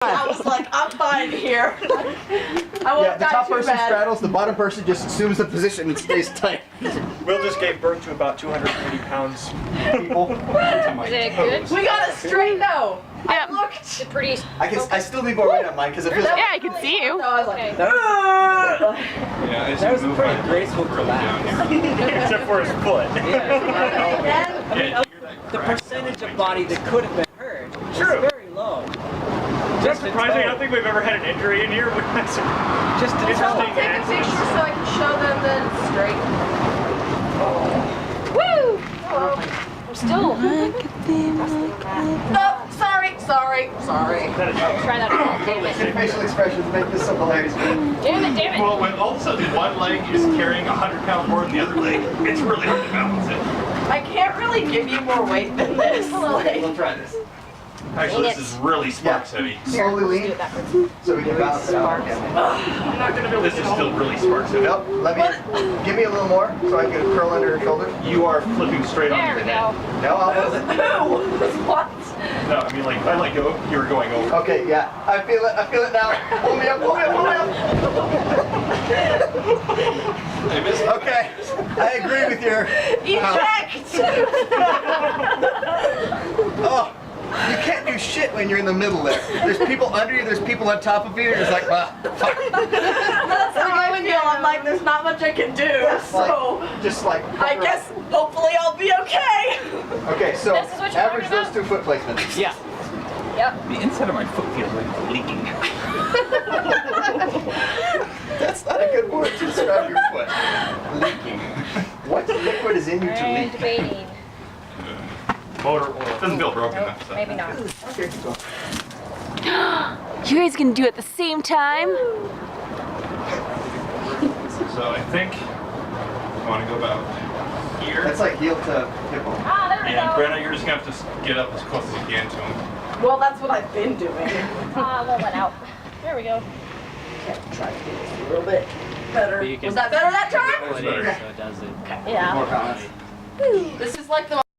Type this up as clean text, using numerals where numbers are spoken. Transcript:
I was like, I'm fine here. I won't Yeah, the die top too person bad. straddles, the bottom person just assumes the position and stays tight. Will just gave birth to about 280 pounds people. Is it good? We got a straight no. Yeah. I looked. It's pretty. I still need more weight on mine because it feels Yeah, like I can see you. So I was like, Okay. Yeah, That was a pretty graceful collapse. except for his foot. and The percentage of body that could have been hurt True. is very low. Just Just to surprising. I tell. don't think we've ever had an injury in here. Just to Interesting. tell. take a picture so I can show them that it's straight. Woo! Hello. We're still. Oh, sorry. Try that again. Damn your it. facial expressions make this so hilarious. Damn it. Well, when all of a sudden one leg is carrying 100 pounds more than the other leg, it's really hard to balance it. I can't really give you more weight than this. Okay, we'll try this. Actually, Dang this it. is really sparks heavy. Slowly Do lean it backwards. so we can balance it out. Okay. I'm not gonna be able This to is still really sparks heavy. Nope, give me a little more so I can curl under her shoulder. You are flipping straight on There your we head. go. No, I'll hold it. Who? What? No, I mean like I let go. You were going over. Okay, yeah, I feel it now. Pull me up. I missed. Okay, I agree with your. Eject! Oh, you can't do shit when you're in the middle there. There's people under you, there's people on top of you, and it's like, fuck. That's how I feel. I'm like, there's not much I can do. So Just like. I guess hopefully I'll be okay. Okay, so This is what you're average talking those about? 2 foot placements. Yeah. Yep. The inside of my foot feels like it's leaking. That's not a good word to describe your foot. Leaking. What liquid is in you to I'm leak? debating. Motor oil. Doesn't feel broken Nope, though. So. maybe not. Okay, so. You guys gonna do it at the same time? So I think I want to go about here. That's like heel to hippo. Ah, there we And go. Brenna, you're just gonna have to get up as close as you can to him. Well, that's what I've been doing. Ah, one went out. There we go. Try to do this a little bit better. But you can- Was that better that time? That's Pull it in better. so it does it. Yeah. More comments. This is like the